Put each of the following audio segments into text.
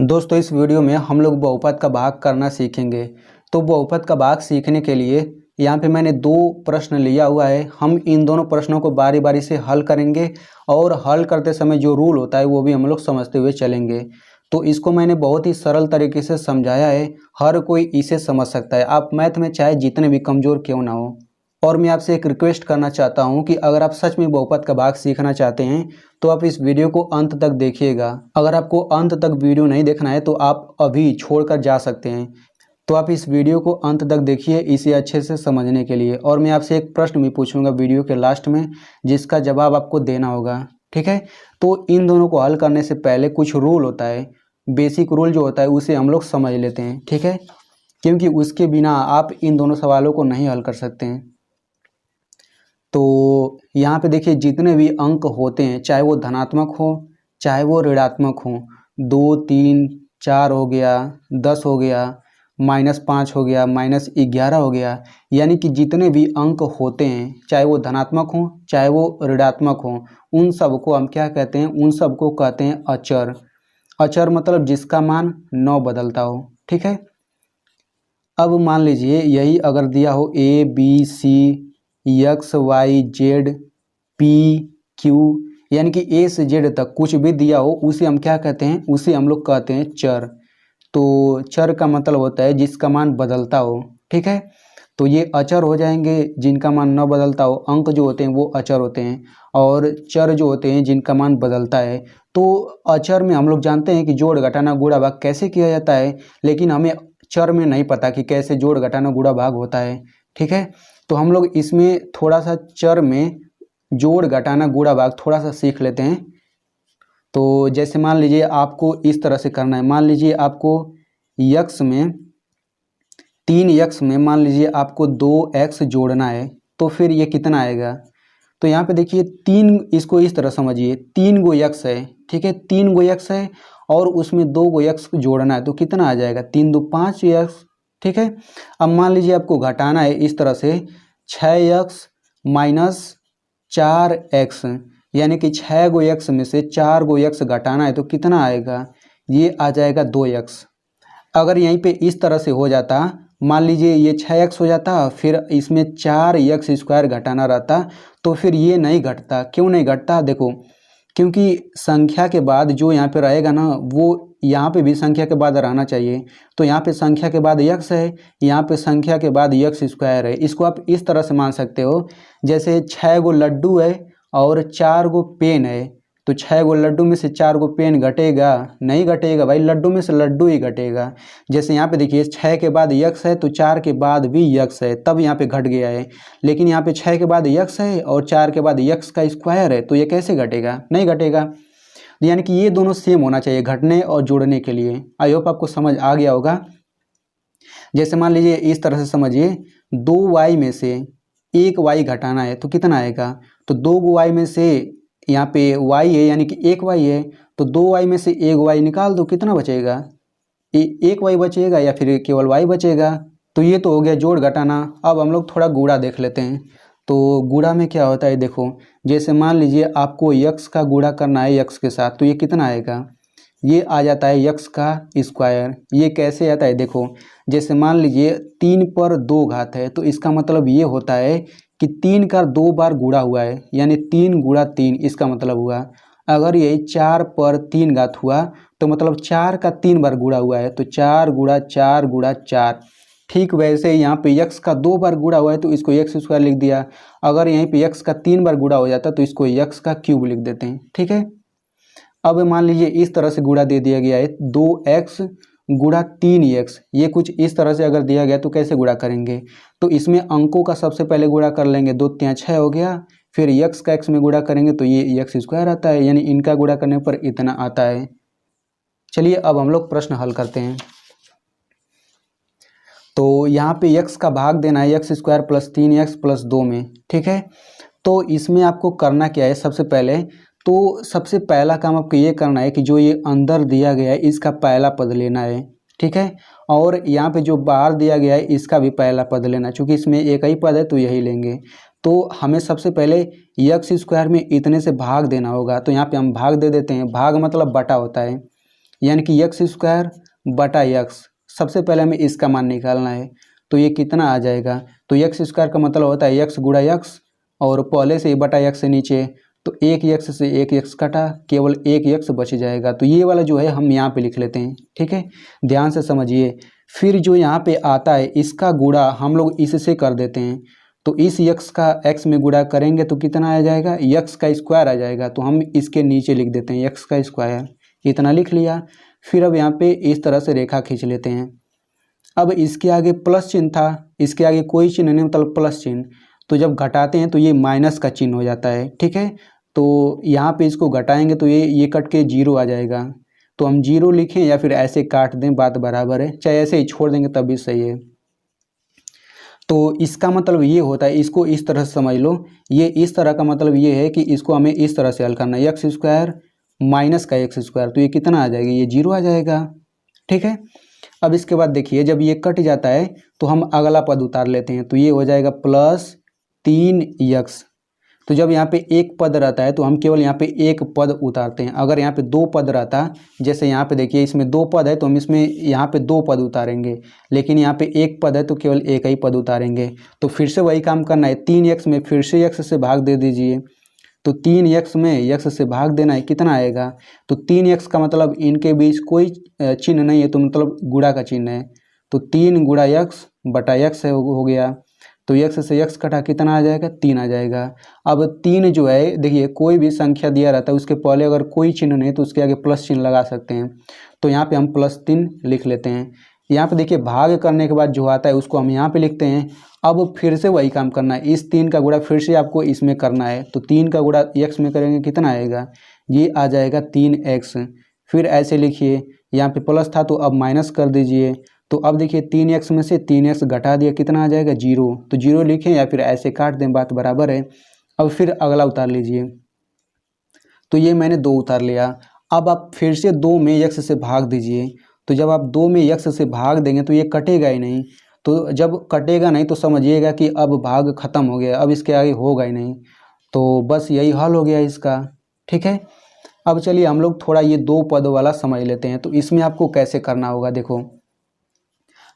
दोस्तों इस वीडियो में हम लोग बहुपद का भाग करना सीखेंगे। तो बहुपद का भाग सीखने के लिए यहाँ पे मैंने दो प्रश्न लिया हुआ है। हम इन दोनों प्रश्नों को बारी बारी से हल करेंगे और हल करते समय जो रूल होता है वो भी हम लोग समझते हुए चलेंगे। तो इसको मैंने बहुत ही सरल तरीके से समझाया है, हर कोई इसे समझ सकता है। आप मैथ में चाहे जितने भी कमज़ोर क्यों ना हो। और मैं आपसे एक रिक्वेस्ट करना चाहता हूं कि अगर आप सच में बहुपद का भाग सीखना चाहते हैं तो आप इस वीडियो को अंत तक देखिएगा। अगर आपको अंत तक वीडियो नहीं देखना है तो आप अभी छोड़कर जा सकते हैं। तो आप इस वीडियो को अंत तक देखिए इसे अच्छे से समझने के लिए। और मैं आपसे एक प्रश्न भी पूछूंगा वीडियो के लास्ट में, जिसका जवाब आपको देना होगा, ठीक है। तो इन दोनों को हल करने से पहले कुछ रूल होता है, बेसिक रूल जो होता है उसे हम लोग समझ लेते हैं, ठीक है, क्योंकि उसके बिना आप इन दोनों सवालों को नहीं हल कर सकते हैं। तो यहाँ पे देखिए जितने भी अंक होते हैं, चाहे वो धनात्मक हो चाहे वो ऋणात्मक हो, 2, 3, 4 हो गया, 10 हो गया, -5 हो गया, -11 हो गया, यानी कि जितने भी अंक होते हैं चाहे वो धनात्मक हो चाहे वो ऋणात्मक हो, उन सब को हम क्या कहते हैं, उन सब को कहते हैं अचर। अचर मतलब जिसका मान न बदलता हो, ठीक है। अब मान लीजिए यही अगर दिया हो ABC, XYZ, PQ, यानी कि A से Z तक कुछ भी दिया हो उसे हम क्या कहते हैं, उसे हम लोग कहते हैं चर। तो चर का मतलब होता है जिसका मान बदलता हो, ठीक है। तो ये अचर हो जाएंगे जिनका मान न बदलता हो। अंक जो होते हैं वो अचर होते हैं और चर जो होते हैं जिनका मान बदलता है। तो अचर में हम लोग जानते हैं कि जोड़ घटाना गुणा भाग कैसे किया जाता है, लेकिन हमें चर में नहीं पता कि कैसे जोड़ घटाना गुणा भाग होता है, ठीक है। तो हम लोग इसमें थोड़ा सा चर में जोड़ घटाना गुणा भाग थोड़ा सा सीख लेते हैं। तो जैसे मान लीजिए आपको इस तरह से करना है, मान लीजिए आपको x में 3x में मान लीजिए आपको 2x जोड़ना है, तो फिर ये कितना आएगा। तो यहाँ पे देखिए 3, इसको इस तरह समझिए, 3 गो x है, ठीक है, 3 गो x है और उसमें 2 गो x जोड़ना है, तो कितना आ जाएगा, 3 2 5x, ठीक है। अब मान लीजिए आपको घटाना है इस तरह से 6x माइनस 4x, यानी कि 6 गो x में से 4 गो x घटाना है, तो कितना आएगा, ये आ जाएगा 2x। अगर यहीं पे इस तरह से हो जाता, मान लीजिए ये 6x हो जाता, फिर इसमें 4x² घटाना रहता, तो फिर ये नहीं घटता। क्यों नहीं घटता, देखो, क्योंकि संख्या के बाद जो यहाँ पे रहेगा ना, वो यहाँ पे भी संख्या के बाद रहना चाहिए। तो यहाँ पे संख्या के बाद x है, यहाँ पे संख्या के बाद x² है। इसको आप इस तरह से मान सकते हो, जैसे 6 गो लड्डू है और 4 गो पेन है, तो 6 गो लड्डू में से 4 गो पेन घटेगा, नहीं घटेगा भाई, लड्डू में से लड्डू ही घटेगा। जैसे यहाँ पे देखिए 6 के बाद x है तो 4 के बाद भी x है, तब यहाँ पे घट गया है। लेकिन यहाँ पे 6 के बाद x है और 4 के बाद x का स्क्वायर है, तो ये कैसे घटेगा, नहीं घटेगा। यानी कि ये दोनों सेम होना चाहिए घटने और जोड़ने के लिए। आई होप आपको समझ आ गया होगा। जैसे मान लीजिए इस तरह से समझिए, 2y में से 1y घटाना है तो कितना आएगा, तो 2y में से यहाँ पे y है यानी कि 1y है, तो 2y में से 1y निकाल दो, कितना बचेगा, 1y बचेगा या फिर केवल y बचेगा। तो ये तो हो गया जोड़ घटाना। अब हम लोग थोड़ा गुणा देख लेते हैं। तो गुणा में क्या होता है, देखो, जैसे मान लीजिए आपको x का गुणा करना है x के साथ, तो ये कितना आएगा, ये आ जाता है x का स्क्वायर। ये कैसे आता है, देखो, जैसे मान लीजिए 3 पर 2 घात है, तो इसका मतलब ये होता है कि 3 का 2 बार गुणा हुआ है, यानी 3 गुणा 3, इसका मतलब हुआ। अगर ये 4 पर 3 घात हुआ तो मतलब 4 का 3 बार गुणा हुआ है, तो 4 गुणा 4 गुणा 4। ठीक वैसे यहाँ पे x का 2 बार गुणा हुआ है तो इसको x² लिख दिया। अगर यहीं पे x का 3 बार गुणा हो जाता तो इसको x का क्यूब लिख देते हैं, ठीक है। अब मान लीजिए इस तरह से गुणा दे दिया गया है, 2x गुणा 3x, ये कुछ इस तरह से अगर दिया गया तो कैसे गुणा करेंगे, तो इसमें अंकों का सबसे पहले गुणा कर लेंगे, 2 3 6 हो गया, फिर x का x में गुणा करेंगे तो ये x² आता है, यानी इनका गुणा करने पर इतना आता है। चलिए अब हम लोग प्रश्न हल करते हैं। तो यहाँ पे x का भाग देना है x² + 3x + 2 में, ठीक है। तो इसमें आपको करना क्या है, सबसे पहले तो सबसे पहला काम आपको ये करना है कि जो ये अंदर दिया गया है इसका पहला पद लेना है, ठीक है। और यहाँ पे जो बाहर दिया गया है इसका भी पहला पद लेना है, चूँकि इसमें एक ही पद है तो यही लेंगे। तो हमें सबसे पहले x² में इतने से भाग देना होगा, तो यहाँ पे हम भाग दे देते हैं। भाग मतलब बटा होता है, यानी कि एक्स स्क्वायर बटा एक्स, सबसे पहले हमें इसका मान निकालना है। तो ये कितना आ जाएगा, तो एक्स स्क्वायर का मतलब होता है एक्स गुणा एक्स, और पहले से ही बटा एक्स से नीचे, तो एक एक्स से एक एक्स कटा, केवल एक एक्स बच जाएगा। तो ये वाला जो है हम यहाँ पे लिख लेते हैं, ठीक है, ध्यान से समझिए। फिर जो यहाँ पे आता है इसका गुणा हम लोग इससे कर देते हैं, तो इस यक्स का एक्स में गुणा करेंगे तो कितना आ जाएगा, यक्स का स्क्वायर आ जाएगा। तो हम इसके नीचे लिख देते हैं यक्स का स्क्वायर, इतना लिख लिया। फिर अब यहाँ पे इस तरह से रेखा खींच लेते हैं। अब इसके आगे प्लस चिन्ह था, इसके आगे कोई चिन्ह नहीं, मतलब प्लस चिन्ह, तो जब घटाते हैं तो ये माइनस का चिन्ह हो जाता है, ठीक है। तो यहाँ पे इसको घटाएंगे तो ये कट के जीरो आ जाएगा। तो हम जीरो लिखें या फिर ऐसे काट दें, बात बराबर है, चाहे ऐसे ही छोड़ देंगे तब भी सही है। तो इसका मतलब ये होता है, इसको इस तरह से समझ लो, ये इस तरह का मतलब ये है कि इसको हमें इस तरह से हल करना है, एक्स स्क्वायर माइनस का एक्स स्क्वायर, तो ये कितना आ जाएगा, ये जीरो आ जाएगा, ठीक है। अब इसके बाद देखिए जब ये कट जाता है तो हम अगला पद उतार लेते हैं, तो ये हो जाएगा प्लस 3x। तो जब यहाँ पे एक पद रहता है तो हम केवल यहाँ पे एक पद उतारते हैं। अगर यहाँ पे दो पद रहता, जैसे यहाँ पे देखिए इसमें दो पद है तो हम इसमें यहाँ पे दो पद उतारेंगे, लेकिन यहाँ पे एक पद है तो केवल एक ही पद उतारेंगे। तो फिर से वही काम करना है, 3x में फिर से x से भाग दे दीजिए। तो 3x में x से भाग देना है, कितना आएगा, तो 3x का मतलब इनके बीच कोई चिन्ह नहीं है, तो मतलब गुणा का चिन्ह है, तो 3 गुणा x बटा x हो गया। तो x से x कटा, कितना आ जाएगा, 3 आ जाएगा। अब 3 जो है देखिए कोई भी संख्या दिया रहता है उसके पहले अगर कोई चिन्ह नहीं तो उसके आगे प्लस चिन्ह लगा सकते हैं। तो यहाँ पे हम +3 लिख लेते हैं। यहाँ पे देखिए भाग करने के बाद जो आता है उसको हम यहाँ पे लिखते हैं। अब फिर से वही काम करना है, इस 3 का गुणा फिर से आपको इसमें करना है। तो 3 का गुणा x में करेंगे, कितना आएगा, ये आ जाएगा 3x। फिर ऐसे लिखिए, यहाँ पे प्लस था तो अब माइनस कर दीजिए। तो अब देखिए 3x में से 3x घटा दिया, कितना आ जाएगा, 0। तो 0 लिखें या फिर ऐसे काट दें, बात बराबर है। अब फिर अगला उतार लीजिए, तो ये मैंने 2 उतार लिया। अब आप फिर से 2 में x से भाग दीजिए। तो जब आप 2 में x से भाग देंगे तो ये कटेगा ही नहीं। तो जब कटेगा नहीं तो समझिएगा कि अब भाग खत्म हो गया, अब इसके आगे होगा ही नहीं। तो बस यही हल हो गया इसका, ठीक है। अब चलिए हम लोग थोड़ा ये 2 पद वाला समझ लेते हैं। तो इसमें आपको कैसे करना होगा, देखो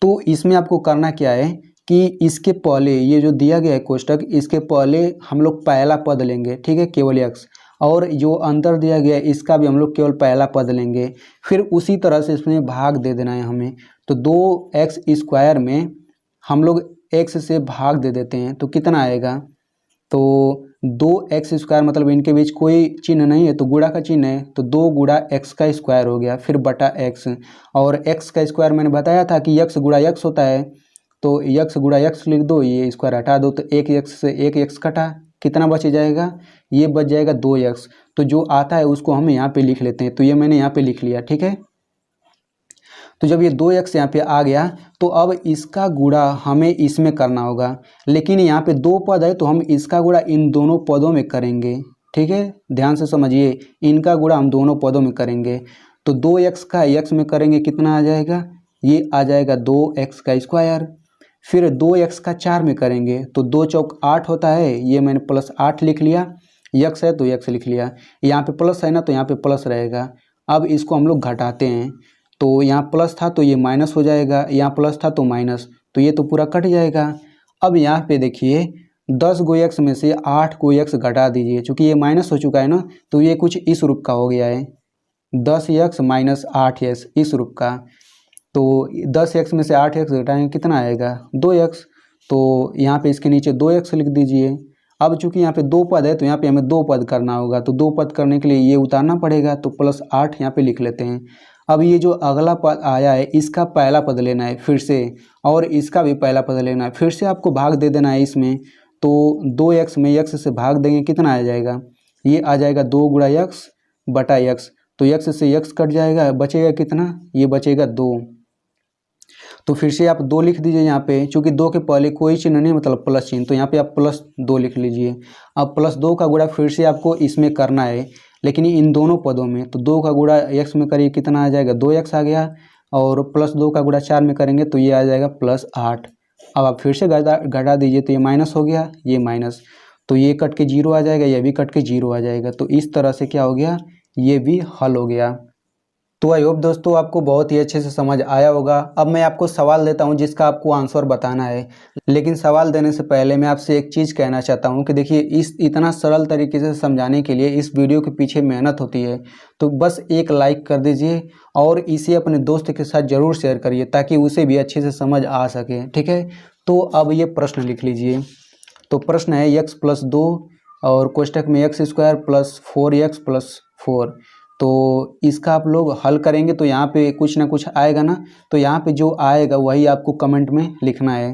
तो इसमें आपको करना क्या है कि इसके पहले ये जो दिया गया है कोष्टक, इसके पहले हम लोग पहला पद लेंगे, ठीक है, केवल x, और जो अंतर दिया गया है इसका भी हम लोग केवल पहला पद लेंगे। फिर उसी तरह से इसमें भाग दे देना है हमें। तो 2x स्क्वायर में हम लोग x से भाग दे देते हैं, तो कितना आएगा, तो 2x स्क्वायर मतलब इनके बीच कोई चिन्ह नहीं है तो गुणा का चिन्ह है, तो 2 गुणा x का स्क्वायर हो गया, फिर बटा x। और x का स्क्वायर मैंने बताया था कि x गुणा x होता है, तो x गुणा x लिख दो, ये स्क्वायर हटा दो, तो एक x से एक x कटा, कितना बच जाएगा, ये बच जाएगा 2x। तो जो आता है उसको हम यहाँ पे लिख लेते हैं। तो ये मैंने यहाँ पे लिख लिया, ठीक है। तो जब ये 2x यहाँ पे आ गया तो अब इसका गुणा हमें इसमें करना होगा, लेकिन यहाँ पे 2 पद है तो हम इसका गुणा इन दोनों पदों में करेंगे, ठीक है, ध्यान से समझिए, इनका गुणा हम दोनों पदों में करेंगे। तो 2x का x में करेंगे, कितना आ जाएगा, ये आ जाएगा 2x का स्क्वायर। फिर 2x का 4 में करेंगे तो 2 चौक 8 होता है, ये मैंने +8 लिख लिया, x है तो x लिख लिया, यहाँ पे प्लस है ना तो यहाँ पे प्लस रहेगा। अब इसको हम लोग घटाते हैं, तो यहाँ प्लस था तो ये माइनस हो जाएगा, यहाँ प्लस था तो माइनस, तो ये तो पूरा कट जाएगा। अब यहाँ पे देखिए 10 गो x में से 8 को x घटा दीजिए, चूँकि ये माइनस हो चुका है ना तो ये कुछ इस रूप का हो गया है, 10x माइनस 8x इस रूप का। तो 10x में से 8x घटाएंगे, कितना आएगा, 2x। तो यहाँ पे इसके नीचे 2x लिख दीजिए। अब चूंकि यहाँ पे 2 पद है तो यहाँ पे हमें 2 पद करना होगा, तो 2 पद करने के लिए ये उतारना पड़ेगा, तो +8 यहाँ पे लिख लेते हैं। अब ये जो अगला पद आया है इसका पहला पद लेना है फिर से, और इसका भी पहला पद लेना है, फिर से आपको भाग दे देना है इसमें। तो 2x में x से भाग देंगे, कितना आ जाएगा, ये आ जाएगा 2 गुणा x बटा x। तो x से x कट जाएगा, बचेगा कितना, ये बचेगा 2। तो फिर से आप 2 लिख दीजिए यहाँ पे, चूँकि 2 के पहले कोई चिन्ह नहीं मतलब प्लस चिन्ह, तो यहाँ पे आप +2 लिख लीजिए। अब +2 का गुणा फिर से आपको इसमें करना है, लेकिन इन दोनों पदों में। तो 2 का गुणा x में करिए, कितना आ जाएगा, 2x आ गया, और +2 का गुणा 4 में करेंगे तो ये आ जाएगा +8। अब आप फिर से घटा दीजिए, तो ये माइनस हो गया, ये माइनस, तो ये कट के 0 आ जाएगा, ये भी कट के 0 आ जाएगा। तो इस तरह से क्या हो गया, ये भी हल हो गया। तो आई होप दोस्तों आपको बहुत ही अच्छे से समझ आया होगा। अब मैं आपको सवाल देता हूं जिसका आपको आंसर बताना है, लेकिन सवाल देने से पहले मैं आपसे एक चीज़ कहना चाहता हूं कि देखिए इस इतना सरल तरीके से समझाने के लिए इस वीडियो के पीछे मेहनत होती है। तो बस एक लाइक कर दीजिए और इसे अपने दोस्त के साथ ज़रूर शेयर करिए ताकि उसे भी अच्छे से समझ आ सके, ठीक है। तो अब ये प्रश्न लिख लीजिए। तो प्रश्न है x+2 और कोष्टक में x² + 4x + 4। तो इसका आप लोग हल करेंगे तो यहाँ पे कुछ ना कुछ आएगा ना, तो यहाँ पे जो आएगा वही आपको कमेंट में लिखना है।